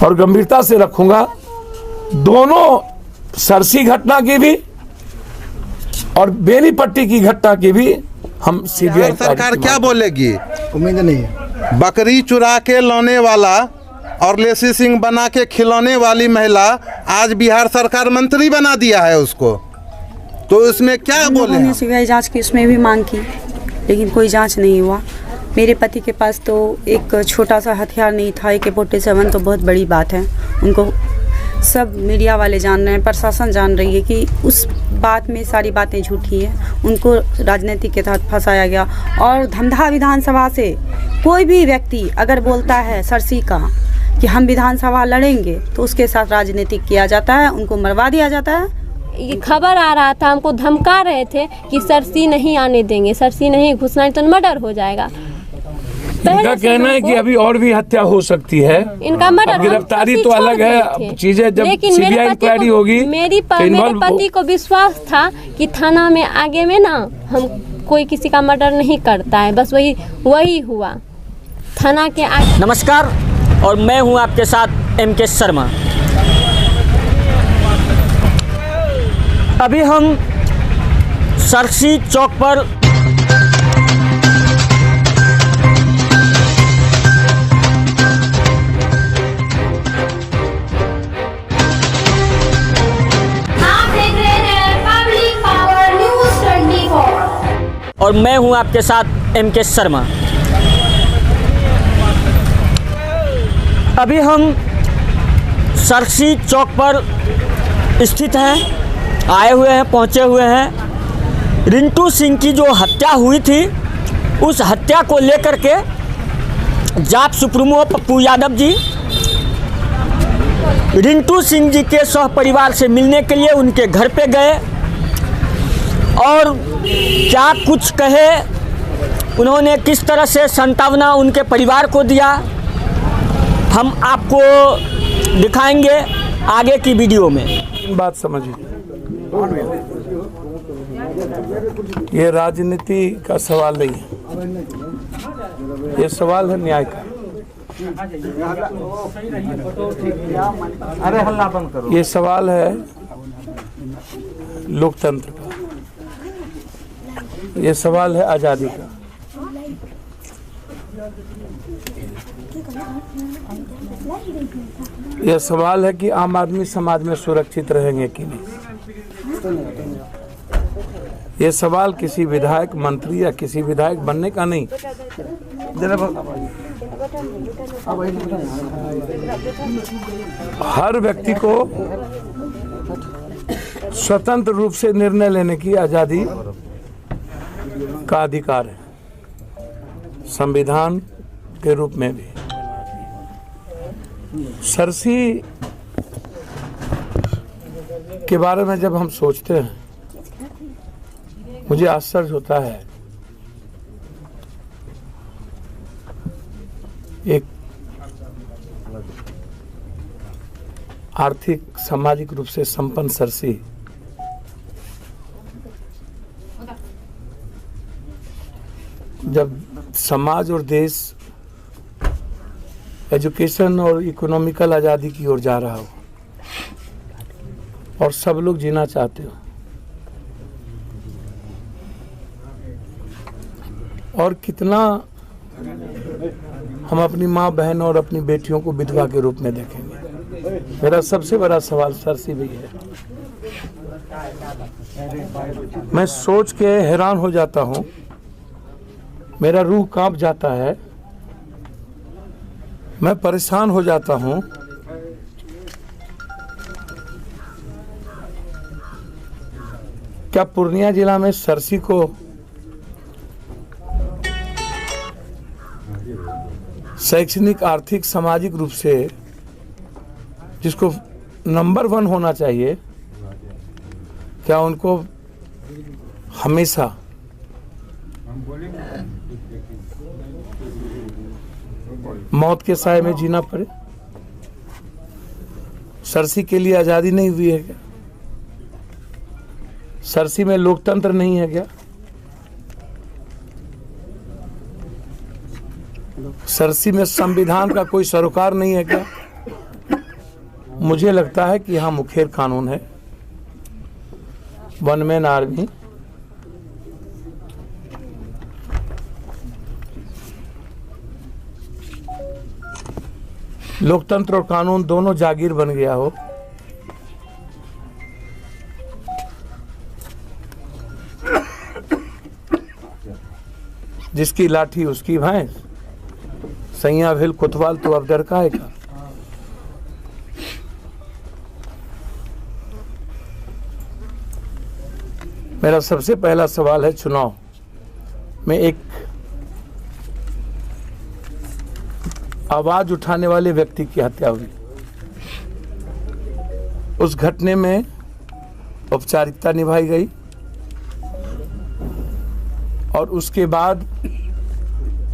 और गंभीरता से रखूंगा। दोनों सरसी घटना की भी और बेनीपट्टी की घटना की भी हम सीबीआई सरकार क्या बोलेगी? उम्मीद नहीं है। बकरी चुरा के लाने वाला और लेसी सिंह बना के खिलौने वाली महिला आज बिहार सरकार मंत्री बना दिया है उसको, तो इसमें क्या बोले? हमने सीबीआई जांच की उसमें भी मांग की, लेकिन कोई जांच नहीं हुआ। मेरे पति के पास तो एक छोटा सा हथियार नहीं था, AK-47 तो बहुत बड़ी बात है। उनको सब मीडिया वाले जान रहे हैं, प्रशासन जान रही है कि उस बात में सारी बातें झूठी हैं। उनको राजनीति के तहत फंसाया गया। और धमधा विधानसभा से कोई भी व्यक्ति अगर बोलता है सरसी का कि हम विधानसभा लड़ेंगे, तो उसके साथ राजनीति किया जाता है, उनको मरवा दिया जाता है। ये खबर आ रहा था, हमको धमका रहे थे कि सरसी नहीं आने देंगे, सरसी नहीं घुसना है तो मर्डर हो जाएगा। इनका कहना है कि अभी और भी हत्या हो सकती है। इनका मर्डर, गिरफ्तारी तो अलग है, चीजें जब सीबीआई इंक्वायरी होगी। मेरे पति को विश्वास था कि थाना में आगे में ना हम कोई किसी का मर्डर नहीं करता है, बस वही हुआ थाना के आगे। नमस्कार, और मैं हूं आपके साथ MK शर्मा। अभी हम सरसी चौक पर और मैं हूं आपके साथ MK शर्मा। अभी हम सरसी चौक पर स्थित हैं, आए हुए हैं, पहुंचे हुए हैं। रिंटू सिंह की जो हत्या हुई थी, उस हत्या को लेकर के जाप सुप्रीमो पप्पू यादव जी रिंटू सिंह जी के सह परिवार से मिलने के लिए उनके घर पे गए और क्या कुछ कहे, उन्होंने किस तरह से सांत्वना उनके परिवार को दिया, हम आपको दिखाएंगे आगे की वीडियो में। बात समझिए, ये राजनीति का सवाल नहीं है, ये सवाल है न्याय का। अरे हल्ला बंद करो। ये सवाल है लोकतंत्र का, ये सवाल है आज़ादी का। यह सवाल है कि आम आदमी समाज में सुरक्षित रहेंगे कि नहीं। यह सवाल किसी विधायक, मंत्री या किसी विधायक बनने का नहीं। हर व्यक्ति को स्वतंत्र रूप से निर्णय लेने की आज़ादी का अधिकार है, संविधान के रूप में भी। सरसी के बारे में जब हम सोचते हैं, मुझे आश्चर्य होता है। एक आर्थिक सामाजिक रूप से संपन्न सरसी जब समाज और देश एजुकेशन और इकोनॉमिकल आज़ादी की ओर जा रहा हो और सब लोग जीना चाहते हो, और कितना हम अपनी माँ बहन और अपनी बेटियों को विधवा के रूप में देखेंगे। मेरा सबसे बड़ा सवाल सरसी भी है। मैं सोच के हैरान हो जाता हूँ, मेरा रूह कांप जाता है, मैं परेशान हो जाता हूँ। क्या पूर्णिया जिला में सरसी को शैक्षणिक, आर्थिक, सामाजिक रूप से जिसको नंबर 1 होना चाहिए, क्या उनको हमेशा मौत के साए में जीना पड़े? सरसी के लिए आज़ादी नहीं हुई है क्या? सरसी में लोकतंत्र नहीं है क्या? सरसी में संविधान का कोई सरोकार नहीं है क्या? मुझे लगता है कि यहाँ मुखेर कानून है, वन मैन आर्मी, लोकतंत्र और कानून दोनों जागीर बन गया हो, जिसकी लाठी उसकी भैंस, सैया भेल कोतवाल तो अब डर काहे का। मेरा सबसे पहला सवाल है, चुनाव में एक आवाज उठाने वाले व्यक्ति की हत्या हुई, उस घटने में औपचारिकता निभाई गई और उसके बाद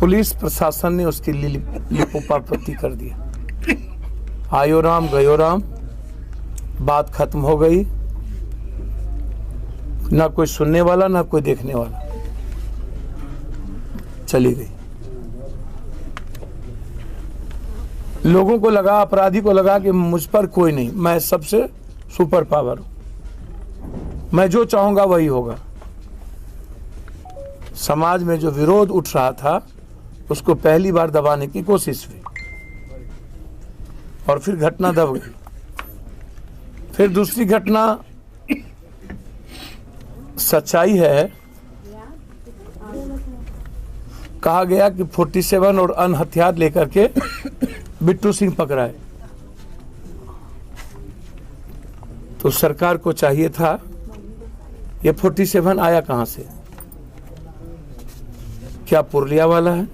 पुलिस प्रशासन ने उसकी लिपोपापत्ति कर दिया। आयो राम गयो राम, बात खत्म हो गई, ना कोई सुनने वाला ना कोई देखने वाला, चली गई। लोगों को लगा, अपराधी को लगा कि मुझ पर कोई नहीं, मैं सबसे सुपर पावर हूं, मैं जो चाहूंगा वही होगा। समाज में जो विरोध उठ रहा था उसको पहली बार दबाने की कोशिश हुई और फिर घटना दब गई। फिर दूसरी घटना सच्चाई है, कहा गया कि 47 और अन्य हथियार लेकर के बिट्टू सिंह पकड़ाए। तो सरकार को चाहिए था, ये 47 आया कहां से? क्या पुरलिया वाला है,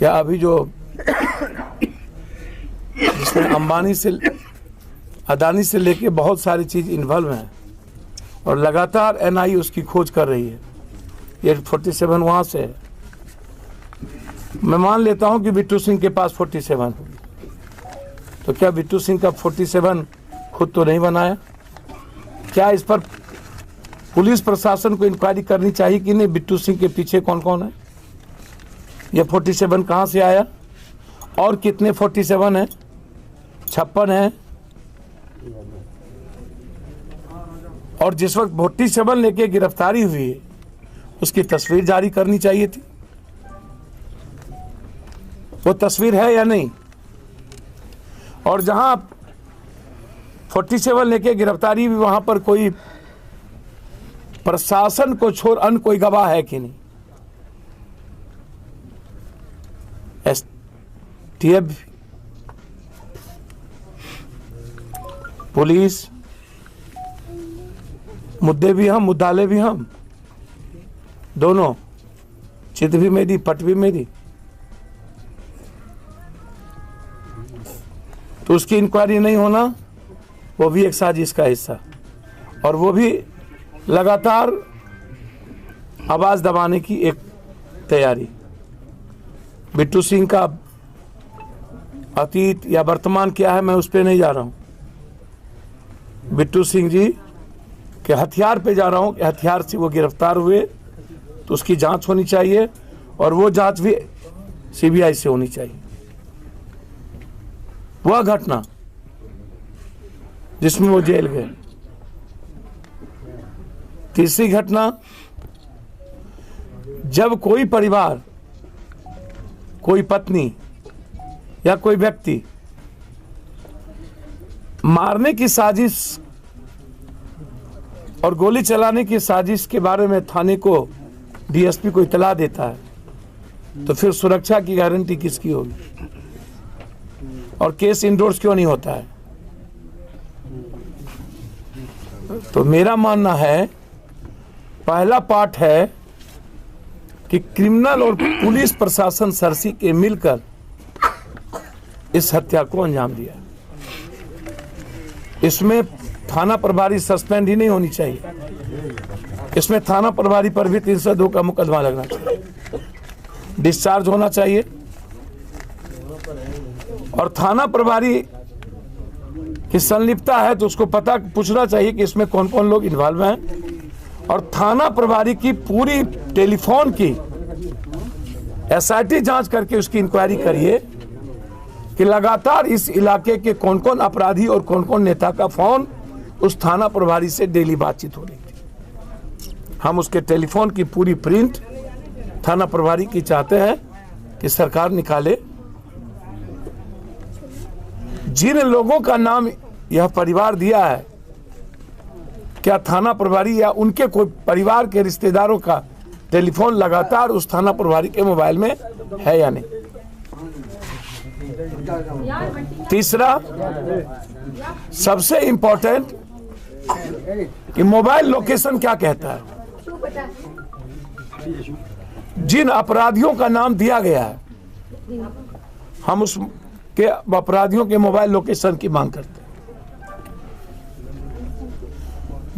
या अभी जो जिसमें अंबानी से अदानी से लेके बहुत सारी चीज इन्वॉल्व हैं और लगातार एनआई उसकी खोज कर रही है। ये 47 वहां से है। मैं मान लेता हूं कि बिट्टू सिंह के पास 47 होगी, तो क्या बिट्टू सिंह का 47 खुद तो नहीं बनाया? क्या इस पर पुलिस प्रशासन को इंक्वायरी करनी चाहिए कि नहीं, बिट्टू सिंह के पीछे कौन कौन है, ये 47 कहां से आया और कितने 47 है, 56 है? और जिस वक्त 47 लेके गिरफ्तारी हुई है उसकी तस्वीर जारी करनी चाहिए थी। वो तस्वीर है या नहीं? और जहां 47 लेके गिरफ्तारी हुई वहां पर कोई प्रशासन को छोड़ अन्य कोई गवाह है कि नहीं? एसटीएफ, पुलिस, मुद्दे भी हम, मुद्दाले भी हम, दोनों, चित भी मेरी, पट भी मेरी। तो उसकी इंक्वायरी नहीं होना, वो भी एक साजिश का हिस्सा, और वो भी लगातार आवाज दबाने की एक तैयारी। बिट्टू सिंह का अतीत या वर्तमान क्या है मैं उस पर नहीं जा रहा हूं। बिट्टू सिंह जी के हथियार पे जा रहा हूं कि हथियार से वो गिरफ्तार हुए तो उसकी जांच होनी चाहिए और वो जांच भी सीबीआई से होनी चाहिए। वह घटना जिसमें वो जेल गए। तीसरी घटना, जब कोई परिवार, कोई पत्नी या कोई व्यक्ति मारने की साजिश और गोली चलाने की साजिश के बारे में थाने को, डीएसपी को इतला देता है, तो फिर सुरक्षा की गारंटी किसकी होगी? और केस इंडोर्स क्यों नहीं होता है? तो मेरा मानना है, पहला पार्ट है कि क्रिमिनल और पुलिस प्रशासन सरसी के मिलकर इस हत्या को अंजाम दिया। इसमें थाना प्रभारी सस्पेंड ही नहीं होनी चाहिए, इसमें थाना प्रभारी पर भी 302 का मुकदमा लगना चाहिए, डिस्चार्ज होना चाहिए। और थाना प्रभारी की संलिप्तता है तो उसको पता पूछना चाहिए कि इसमें कौन कौन लोग इन्वॉल्व हैं, और थाना प्रभारी की पूरी टेलीफोन की एसआईटी जांच करके उसकी इंक्वायरी करिए कि लगातार इस इलाके के कौन कौन अपराधी और कौन कौन नेता का फोन उस थाना प्रभारी से डेली बातचीत हो रही थी। हम उसके टेलीफोन की पूरी प्रिंट थाना प्रभारी की चाहते हैं कि सरकार निकाले। जिन लोगों का नाम यह परिवार दिया है, क्या थाना प्रभारी या उनके कोई परिवार के रिश्तेदारों का टेलीफोन लगातार उस थाना प्रभारी के मोबाइल में है या नहीं? तीसरा, सबसे इंपॉर्टेंट, कि मोबाइल लोकेशन क्या कहता है। जिन अपराधियों का नाम दिया गया है, हम उस के अपराधियों के मोबाइल लोकेशन की मांग करते हैं।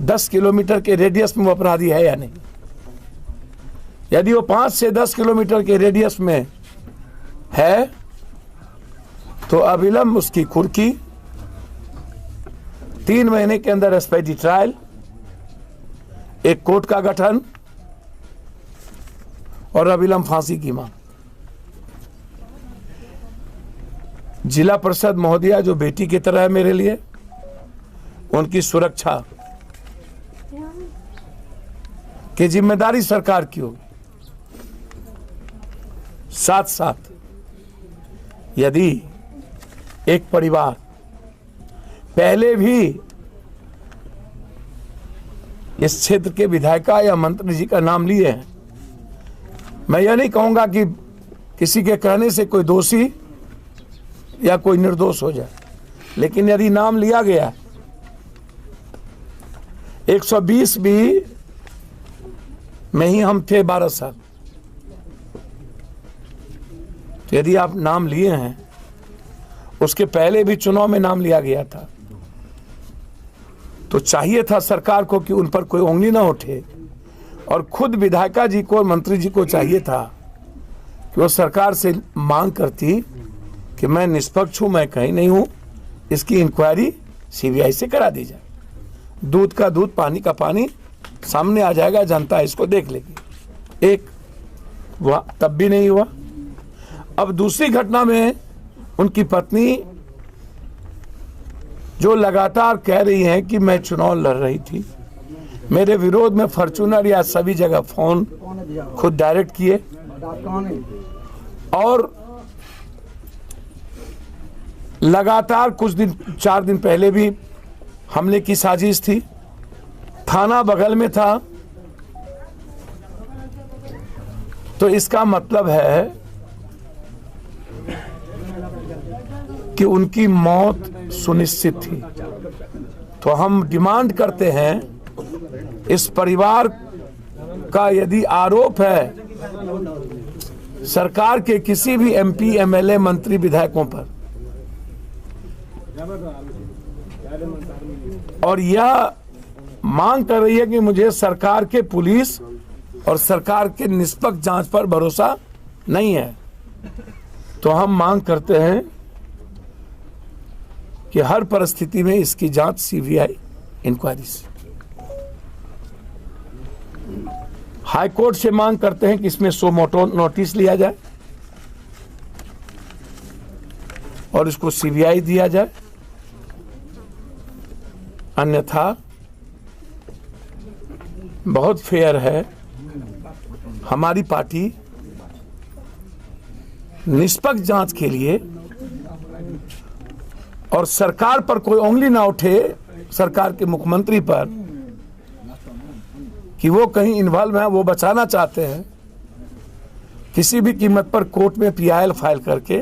10 किलोमीटर के रेडियस में वो अपराधी है या नहीं। यदि वो 5 से 10 किलोमीटर के रेडियस में है तो अविलंब उसकी कुर्की, 3 महीने के अंदर एसपीडी ट्रायल, एक कोर्ट का गठन और अविलंब फांसी की मांग। जिला परिषद महोदया जो बेटी की तरह है मेरे लिए, उनकी सुरक्षा की जिम्मेदारी सरकार की होगी। साथ साथ यदि एक परिवार पहले भी इस क्षेत्र के विधायिका या मंत्री जी का नाम लिए हैं, मैं यह नहीं कहूंगा कि किसी के कहने से कोई दोषी या कोई निर्दोष हो जाए, लेकिन यदि नाम लिया गया 120 भी में ही हम थे 12 साल, तो यदि आप नाम लिए हैं, उसके पहले भी चुनाव में नाम लिया गया था, तो चाहिए था सरकार को कि उन पर कोई उंगली ना उठे, और खुद विधायिका जी को और मंत्री जी को चाहिए था कि वो सरकार से मांग करती कि मैं निष्पक्ष हूं, मैं कहीं नहीं हूं, इसकी इंक्वायरी सीबीआई से करा दी जाए। दूध का दूध, पानी का पानी सामने आ जाएगा, जनता इसको देख लेगी। एक हुआ, तब भी नहीं हुआ। अब दूसरी घटना में उनकी पत्नी जो लगातार कह रही हैं कि मैं चुनाव लड़ रही थी, मेरे विरोध में फॉर्च्यूनर या सभी जगह फोन खुद डायरेक्ट किए, और लगातार कुछ दिन 4 दिन पहले भी हमले की साजिश थी, थाना बगल में था। तो इसका मतलब है कि उनकी मौत सुनिश्चित थी। तो हम डिमांड करते हैं, इस परिवार का यदि आरोप है सरकार के किसी भी एमपी, एमएलए, मंत्री, विधायकों पर, और यह मांग कर रही है कि मुझे सरकार के पुलिस और सरकार के निष्पक्ष जांच पर भरोसा नहीं है, तो हम मांग करते हैं कि हर परिस्थिति में इसकी जांच सीबीआई इंक्वायरी से। हाई कोर्ट से मांग करते हैं कि इसमें सो मोटो नोटिस लिया जाए और इसको सीबीआई दिया जाए, अन्यथा बहुत फेयर है, हमारी पार्टी निष्पक्ष जांच के लिए, और सरकार पर कोई उंगली ना उठे, सरकार के मुख्यमंत्री पर, कि वो कहीं इन्वॉल्व है, वो बचाना चाहते हैं, किसी भी कीमत पर कोर्ट में पीआईएल फाइल करके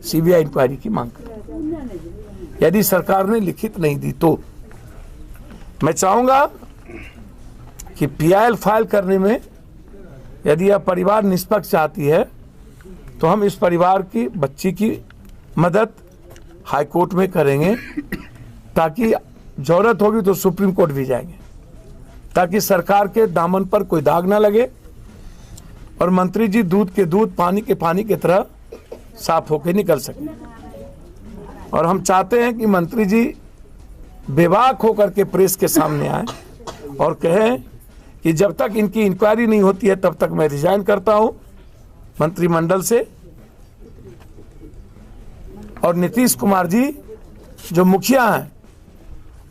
सीबीआई इंक्वायरी की मांग करें। यदि सरकार ने लिखित नहीं दी तो मैं चाहूंगा कि पीआईएल फाइल करने में यदि यह परिवार निष्पक्ष चाहती है तो हम इस परिवार की बच्ची की मदद हाई कोर्ट में करेंगे, ताकि जरूरत होगी तो सुप्रीम कोर्ट भी जाएंगे, ताकि सरकार के दामन पर कोई दाग ना लगे और मंत्री जी दूध के दूध, पानी के पानी की तरह साफ होकर निकल सके। और हम चाहते हैं कि मंत्री जी बेबाक होकर के प्रेस के सामने आए और कहें कि जब तक इनकी इंक्वायरी नहीं होती है तब तक मैं रिजाइन करता हूं मंत्रिमंडल से, और नीतीश कुमार जी जो मुखिया हैं,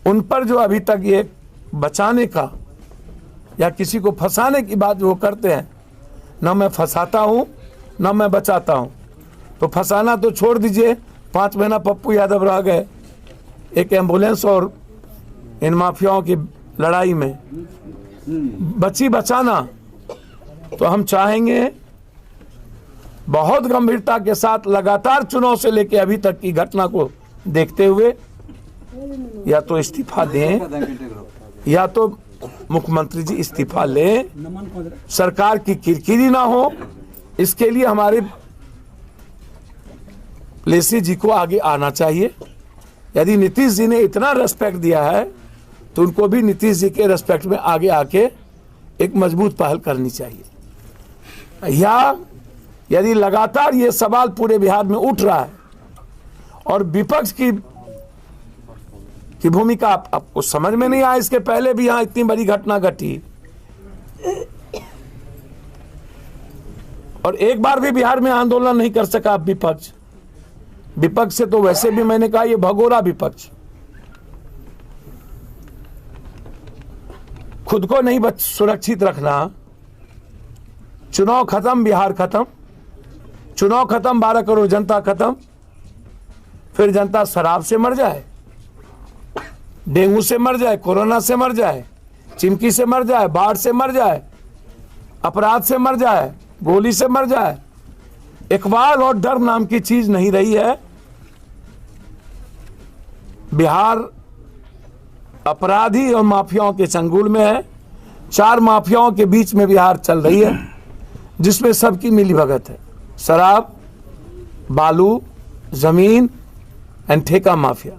उन पर जो अभी तक ये बचाने का या किसी को फंसाने की बात वो करते हैं, ना मैं फंसाता हूँ ना मैं बचाता हूँ। तो फंसाना तो छोड़ दीजिए, 5 महीना पप्पू यादव रह गए एक एम्बुलेंस और इन माफियाओं की लड़ाई में। बची बचाना तो हम चाहेंगे बहुत गंभीरता के साथ लगातार चुनाव से लेकर अभी तक की घटना को देखते हुए या तो इस्तीफा दें या तो मुख्यमंत्री जी इस्तीफा लें, सरकार की किरकिरी ना हो। इसके लिए हमारे लेसी जी को आगे आना चाहिए। यदि नीतीश जी ने इतना रेस्पेक्ट दिया है तो उनको भी नीतीश जी के रेस्पेक्ट में आगे आके एक मजबूत पहल करनी चाहिए। या यदि लगातार ये सवाल पूरे बिहार में उठ रहा है और विपक्ष की भूमिका आपको समझ में नहीं आया, इसके पहले भी यहाँ इतनी बड़ी घटना घटी और एक बार भी बिहार में आंदोलन नहीं कर सका विपक्ष से तो वैसे भी मैंने कहा ये भगोड़ा विपक्ष, खुद को नहीं सुरक्षित रखना। चुनाव खत्म, बिहार खत्म, चुनाव खत्म, 12 करोड़ जनता खत्म, फिर जनता शराब से मर जाए, डेंगू से मर जाए, कोरोना से मर जाए, चिमकी से मर जाए, बाढ़ से मर जाए, अपराध से मर जाए, गोली से मर जाए। इकबाल और डर नाम की चीज नहीं रही है। बिहार अपराधी और माफियाओं के चंगुल में है। 4 माफियाओं के बीच में बिहार चल रही है जिसमें सबकी मिलीभगत है। शराब, बालू, जमीन एंड ठेका माफिया,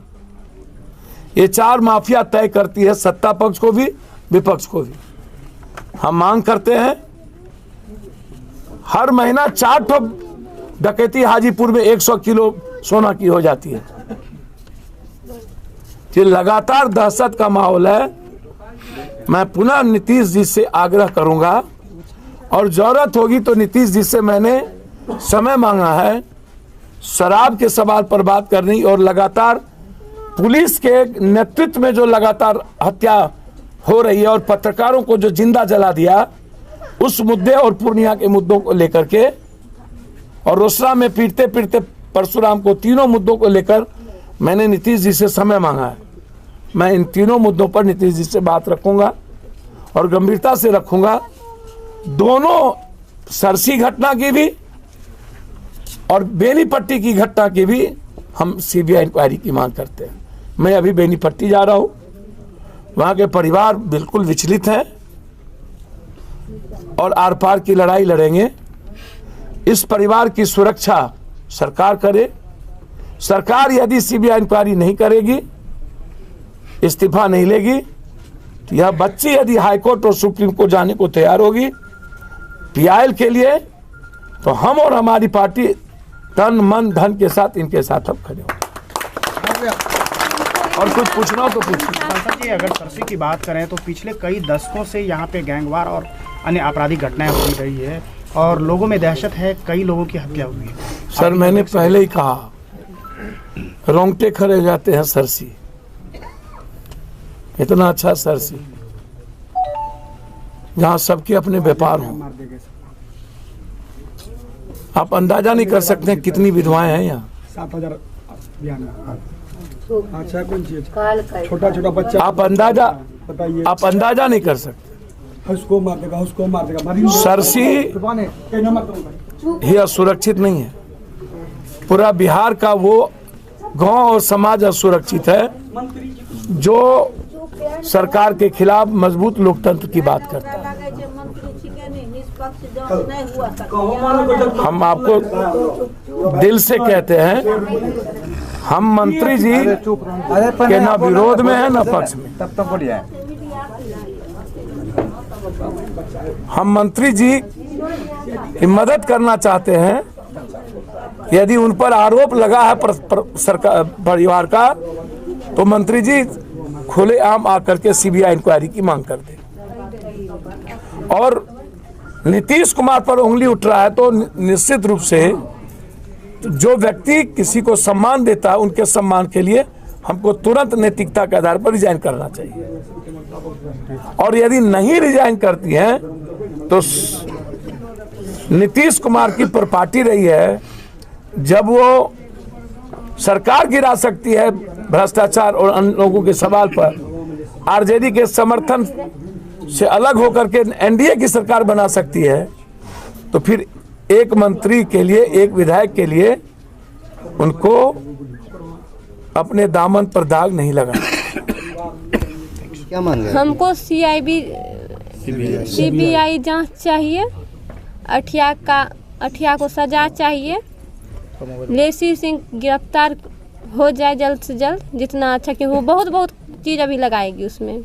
ये 4 माफिया तय करती है सत्ता पक्ष को भी विपक्ष को भी। हम मांग करते हैं हर महीना 4 ठो डकैती हाजीपुर में 100 किलो सोना की हो जाती है। ये लगातार दहशत का माहौल है। मैं पुनः नीतीश जी से आग्रह करूंगा और जरूरत होगी तो नीतीश जी से मैंने समय मांगा है शराब के सवाल पर बात करनी और लगातार पुलिस के नेतृत्व में जो लगातार हत्या हो रही है और पत्रकारों को जो जिंदा जला दिया उस मुद्दे और पूर्णिया के मुद्दों को लेकर के और रोसड़ा में पीटते पीटते परशुराम को, तीनों मुद्दों को लेकर मैंने नीतीश जी से समय मांगा है। मैं इन तीनों मुद्दों पर नीतीश जी से बात रखूंगा और गंभीरता से रखूंगा। दोनों सरसी घटना की भी और बेनीपट्टी की घटना की भी हम सीबीआई इंक्वायरी की मांग करते हैं। मैं अभी बेनीपट्टी जा रहा हूं, वहां के परिवार बिल्कुल विचलित हैं और आर पार की लड़ाई लड़ेंगे। इस परिवार की सुरक्षा सरकार करे। सरकार यदि सीबीआई इंक्वायरी नहीं करेगी, इस्तीफा नहीं लेगी, तो यह बच्ची यदि हाईकोर्ट और सुप्रीम कोर्ट जाने को तैयार होगी पीआईएल के लिए, तो हम और हमारी पार्टी तन मन धन के साथ इनके साथ अब खड़े होंगे। और कुछ पूछना हो तो पूछिए। सांसद जी, अगर सरसी की बात करें तो पिछले कई दशकों से यहाँ पे गैंगवार और अन्य आपराधिक घटनाएं हो रही है और लोगों में दहशत है, कई लोगों की हत्या हुई है। सर मैंने पहले ही कहा, रोंगटे खड़े जाते हैं सरसी, इतना अच्छा सरसी जहां सबके अपने व्यापार हों। आप अंदाजा नहीं कर सकते कितनी विधवाएं हैं यहाँ। 7,000 अच्छा, कौन चीज छोटा छोटा बच्चा, आप अंदाजा नहीं कर सकते। उसको मार देगा। सरसी ही असुरक्षित नहीं है, पूरा बिहार का वो गांव और समाज असुरक्षित है जो सरकार के खिलाफ मजबूत लोकतंत्र की बात करता है। हम आपको दिल से कहते हैं, हम मंत्री जी के ना विरोध में है ना पक्ष में। हम मंत्री जी की मदद करना चाहते हैं। यदि उन पर आरोप लगा है सरकार परिवार का, तो मंत्री जी खुलेआम आकर के सीबीआई इंक्वायरी की मांग कर दे। और नीतीश कुमार पर उंगली उठ रहा है तो निश्चित रूप से तो जो व्यक्ति किसी को सम्मान देता है उनके सम्मान के लिए हमको तुरंत नैतिकता के आधार पर रिजाइन करना चाहिए। और यदि नहीं रिजाइन करती हैं तो नीतीश कुमार की प्रॉपर्टी रही है, जब वो सरकार गिरा सकती है भ्रष्टाचार और अन्य लोगों के सवाल पर, आरजेडी के समर्थन से अलग होकर के एनडीए की सरकार बना सकती है, तो फिर एक मंत्री के लिए, एक विधायक के लिए उनको अपने दामन पर दाग नहीं लगा। क्या मांग रहे हैं? हमको सीबीआई जांच चाहिए, अठिया को सजा चाहिए, लेसी सिंह गिरफ्तार हो जाए जल्द से जल्द, जितना अच्छा, कि वो बहुत चीज़ अभी लगाएगी उसमें।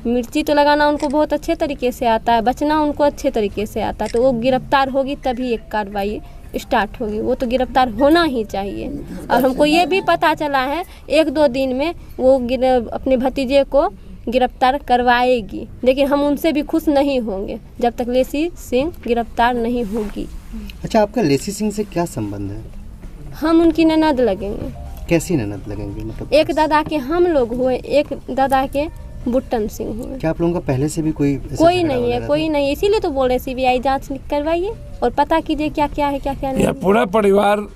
मिर्ची तो लगाना उनको बहुत अच्छे तरीके से आता है, बचना उनको अच्छे तरीके से आता है, तो वो गिरफ्तार होगी तभी एक कार्रवाई स्टार्ट होगी। वो तो गिरफ्तार होना ही चाहिए। और हमको ये भी पता चला है 1-2 दिन में वो अपने भतीजे को गिरफ्तार करवाएगी, लेकिन हम उनसे भी खुश नहीं होंगे जब तक लेसी सिंह गिरफ्तार नहीं होगी। अच्छा, आपका लेसी सिंह से क्या संबंध है? हम उनकी ननद लगेंगे। कैसी ननद लगेंगे? मतलब एक दादा के हम लोग हुए, एक दादा के बुट्टन सिंह हुए। क्या आप लोगों का पहले से भी कोई नहीं है, कोई नहीं, इसीलिए तो बोल रहे सीबीआई जांच करवाइए और पता कीजिए क्या क्या है, क्या क्या नहीं। पूरा परिवार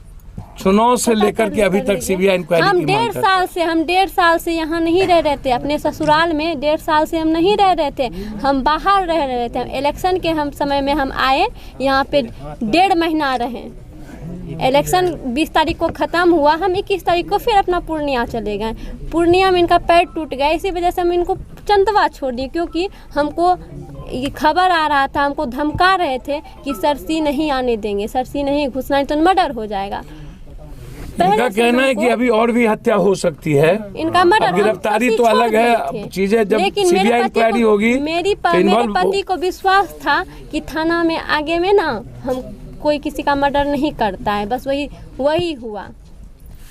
चुनाव से लेकर के अभी तक सीबीआई इंक्वायरी हम 1.5 साल से यहाँ नहीं रह रहे थे, अपने ससुराल में 1.5 साल से हम नहीं रह रहे थे, हम बाहर रह रहे थे। इलेक्शन के समय में हम आए यहाँ पे 1.5 महीना रहे। इलेक्शन 20 तारीख को ख़त्म हुआ, हम 21 तारीख को फिर अपना पूर्णिया चले गए। पूर्णिया में इनका पैर टूट गया, इसी वजह से हम इनको चंदवा छोड़ दिए, क्योंकि हमको ये खबर आ रहा था, हमको धमका रहे थे कि सरसी नहीं आने देंगे, सरसी नहीं घुसना तो मर्डर हो जाएगा। इनका कहना है कि अभी और भी हत्या हो सकती है, इनका मर्डर, गिरफ्तारी तो अलग है चीजें, जब सीबीआई इंक्वायरी होगी। मेरे पति को विश्वास था कि थाना में आगे में ना हम कोई किसी का मर्डर नहीं करता है, बस वही हुआ,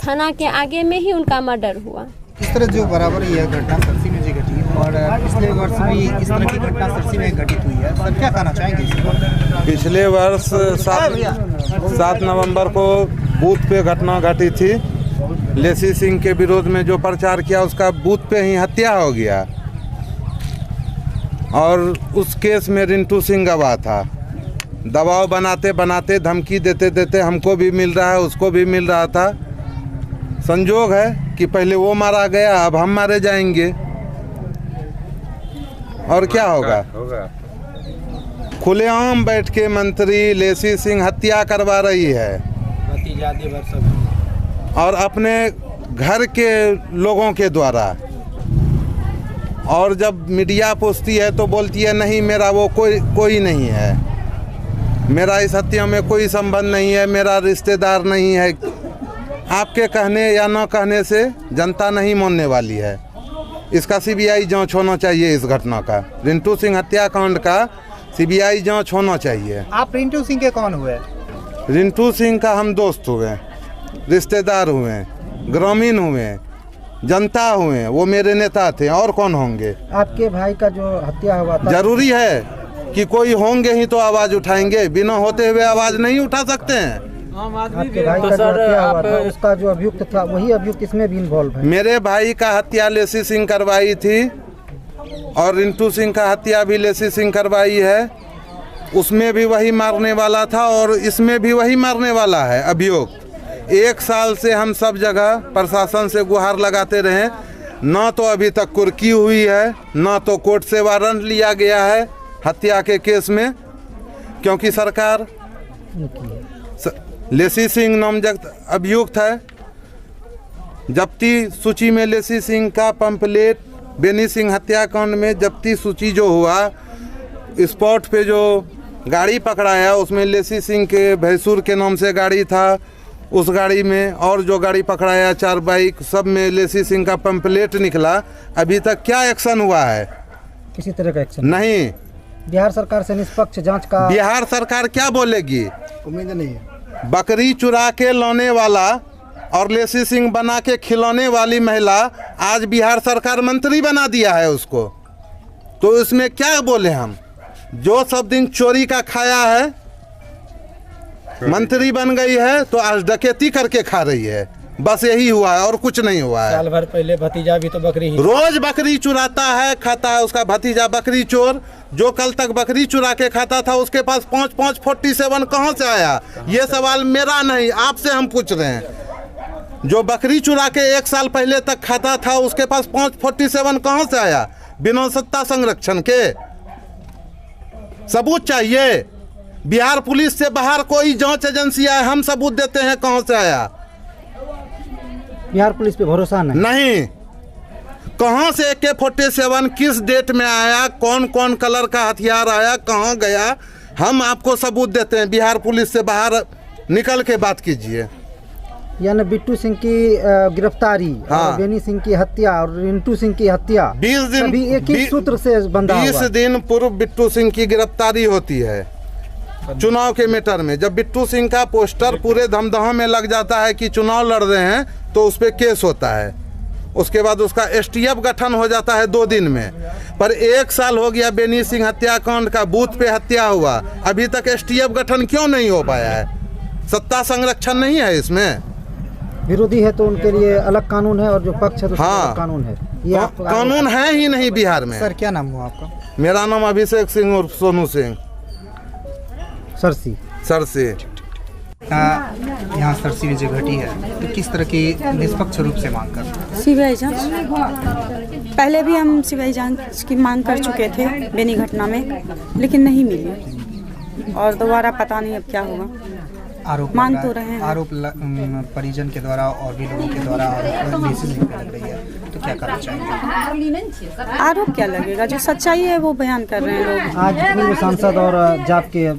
थाना के आगे में ही उनका मर्डर हुआ। इस तरह जो बराबर ही है घटना सरसी में जी घटी और पिछले वर्ष भी इस तरह की घटना सरसी में घटित हुई है, सर क्या कहना चाहेंगे इस पर? पिछले वर्ष 7 नवंबर को बूथ पे घटना घटी थी। लेसी सिंह के विरोध में जो प्रचार किया उसका बूथ पे ही हत्या हो गया, और उस केस में रिंटू सिंह गवाह था। दबाव बनाते बनाते, धमकी देते देते हमको भी मिल रहा है, उसको भी मिल रहा था। संजोग है कि पहले वो मारा गया, अब हम मारे जाएंगे, और क्या होगा? खुलेआम बैठ के मंत्री लेसी सिंह हत्या करवा रही है, और अपने घर के लोगों के द्वारा। और जब मीडिया पूछती है तो बोलती है नहीं, मेरा वो कोई नहीं है, मेरा इस हत्या में कोई संबंध नहीं है, मेरा रिश्तेदार नहीं है। आपके कहने या न कहने से जनता नहीं मानने वाली है। इसका सीबीआई जांच होना चाहिए। इस घटना का, रिंटू सिंह हत्याकांड का सीबीआई जांच होना चाहिए। आप रिंटू सिंह के कौन हुए? रिंटू सिंह का हम दोस्त हुए, रिश्तेदार हुए, ग्रामीण हुए, जनता हुए, वो मेरे नेता थे, और कौन होंगे? आपके भाई का जो हत्या हुआ था, जरूरी है कि कोई होंगे ही तो आवाज उठाएंगे, बिना होते हुए आवाज नहीं उठा सकते हैं। आपके भाई का जो हत्या हुआ था उसका जो अभियुक्त था वही अभियुक्त इसमें भी इन्वॉल्व है? मेरे भाई का हत्या लेसी सिंह करवाई थी, और रिंटू सिंह का हत्या भी लेसी सिंह करवाई है। उसमें भी वही मारने वाला था और इसमें भी वही मारने वाला है अभियुक्त। 1 साल से हम सब जगह प्रशासन से गुहार लगाते रहे, ना तो अभी तक कुर्की हुई है, ना तो कोर्ट से वारंट लिया गया है हत्या के केस में, क्योंकि सरकार लेसी सिंह नामजद अभियुक्त है। जब्ती सूची में लेसी सिंह का पंपलेट, बेनी सिंह हत्याकांड में जब्ती सूची जो हुआ, स्पॉट पे जो गाड़ी पकड़ाया उसमें लेसी सिंह के भैंसुर के नाम से गाड़ी था। उस गाड़ी में और जो गाड़ी पकड़ाया 4 बाइक, सब में लेसी सिंह का पंपलेट निकला। अभी तक क्या एक्शन हुआ है? किसी तरह का एक्शन नहीं। बिहार सरकार से निष्पक्ष जांच का बिहार सरकार क्या बोलेगी? उम्मीद नहीं है। बकरी चुरा के लाने वाला और लेसी सिंह बना के खिलाने वाली महिला आज बिहार सरकार मंत्री बना दिया है उसको, तो इसमें क्या बोले हम? जो सब दिन चोरी का खाया है, मंत्री बन गई है तो आज डकैती करके खा रही है, बस यही हुआ है और कुछ नहीं हुआ है। साल भर पहले भतीजा भी तो बकरी ही रोज बकरी चुराता है, खाता है, उसका भतीजा बकरी चोर। जो कल तक बकरी चुरा के खाता था उसके पास 5-5 47 कहाँ से आया? ये सवाल मेरा नहीं, आपसे हम पूछ रहे हैं। जो बकरी चुरा के 1 साल पहले तक खाता था उसके पास 5 47 कहाँ से आया? बिना सत्ता संरक्षण के सबूत चाहिए। बिहार पुलिस से बाहर कोई जांच एजेंसी है, हम सबूत देते हैं कहाँ से आया। बिहार पुलिस पे भरोसा नहीं। कहाँ से AK-47 किस डेट में आया, कौन कौन कलर का हथियार आया, कहाँ गया, हम आपको सबूत देते हैं। बिहार पुलिस से बाहर निकल के बात कीजिए। यानी बिट्टू सिंह की गिरफ्तारी, हाँ। बेनी सिंह की हत्या और रिंटू सिंह की हत्या 20 दिन सभी एक ही सूत्र से बंधा 20 दिन पूर्व बिट्टू सिंह की गिरफ्तारी होती है चुनाव के मैटर में। जब बिट्टू सिंह का पोस्टर पूरे धमदहा में लग जाता है कि चुनाव लड़ रहे हैं तो उस पर केस होता है। उसके बाद उसका STF गठन हो जाता है 2 दिन में। पर 1 साल हो गया बेनी सिंह हत्याकांड का, बूथ पे हत्या हुआ, अभी तक STF गठन क्यों नहीं हो पाया है? सत्ता संरक्षण नहीं है इसमें। विरोधी है तो उनके लिए अलग कानून है और जो पक्ष है तो हाँ। अलग कानून है। ये कानून है ही नहीं बिहार में। सर क्या नाम हुआ आपका? मेरा नाम अभिषेक सिंह और सोनू सिंह सरसी। सरसी। यहाँ सरसी में जो घटी है तो किस तरह की निष्पक्ष रूप से मांग कर? सीबीआई जांच। पहले भी हम सीबीआई जांच की मांग कर चुके थे बेनी घटना में, लेकिन नहीं मिली और दोबारा पता नहीं अब क्या होगा। आरोप मांग तो रहे हैं। आरोप परिजन के द्वारा और भी लोगों के द्वारा लग रही है, तो क्या करना चाहेंगे? आरोप क्या लगेगा, जो सच्चाई है वो बयान कर रहे हैं लोग। आज पूर्व सांसद और जाप के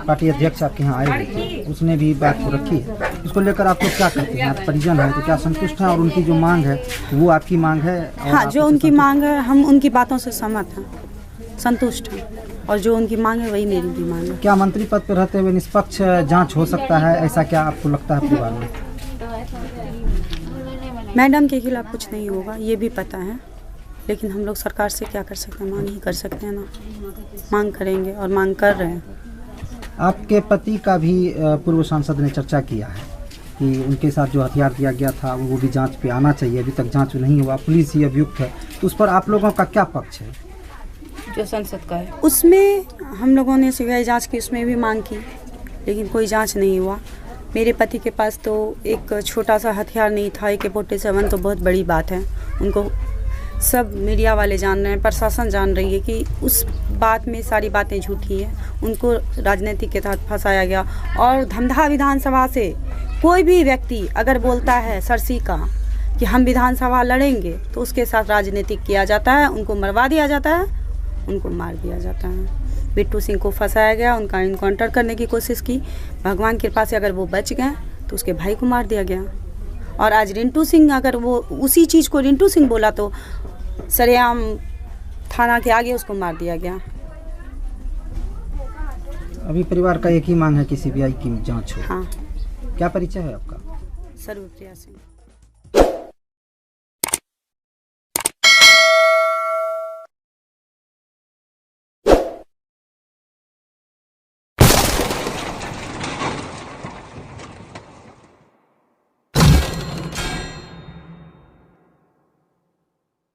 पार्टी अध्यक्ष आपके यहाँ आए हुए, उसने भी बात को रखी है। उसको लेकर आप लोग क्या कहते हैं? आप परिजन हैं तो क्या संतुष्ट हैं और उनकी जो मांग है वो आपकी मांग है? हाँ, जो उनकी मांग है हम उनकी बातों से सहमत हैं, संतुष्ट हैं, और जो उनकी मांग है वही मेरी भी मांग है। क्या मंत्री पद पर रहते हुए निष्पक्ष जांच हो सकता है, ऐसा क्या आपको लगता है परिवार में? मैडम के खिलाफ कुछ नहीं होगा, ये भी पता है, लेकिन हम लोग सरकार से क्या कर सकते हैं? मांग ही कर सकते हैं ना। मांग करेंगे और मांग कर रहे हैं। आपके पति का भी पूर्व सांसद ने चर्चा किया है कि उनके साथ जो हथियार दिया गया था वो भी जांच पे आना चाहिए, अभी तक जांच नहीं हुआ, पुलिस ही अभियुक्त है, तो उस पर आप लोगों का क्या पक्ष है? जो संसद का है उसमें हम लोगों ने सीबीआई जांच की, उसमें भी मांग की, लेकिन कोई जांच नहीं हुआ। मेरे पति के पास तो एक छोटा सा हथियार नहीं था, AK-47 तो बहुत बड़ी बात है। उनको सब मीडिया वाले जान रहे हैं, प्रशासन जान रही है कि उस बात में सारी बातें झूठी हैं। उनको राजनीति के तहत फंसाया गया। और धमधा विधानसभा से कोई भी व्यक्ति अगर बोलता है सरसी का कि हम विधानसभा लड़ेंगे तो उसके साथ राजनीतिक किया जाता है, उनको मरवा दिया जाता है, उनको मार दिया जाता है। बिट्टू सिंह को फंसाया गया, उनका इनकाउंटर करने की कोशिश की, भगवान की कृपा से अगर वो बच गए तो उसके भाई को मार दिया गया। और आज रिंटू सिंह, अगर वो उसी चीज़ को रिंटू सिंह बोला तो सरेआम थाना के आगे उसको मार दिया गया। अभी परिवार का एक ही मांग है कि CBI की जांच हो। हाँ। क्या परिचय है आपका? सर्वप्रिया सिंह।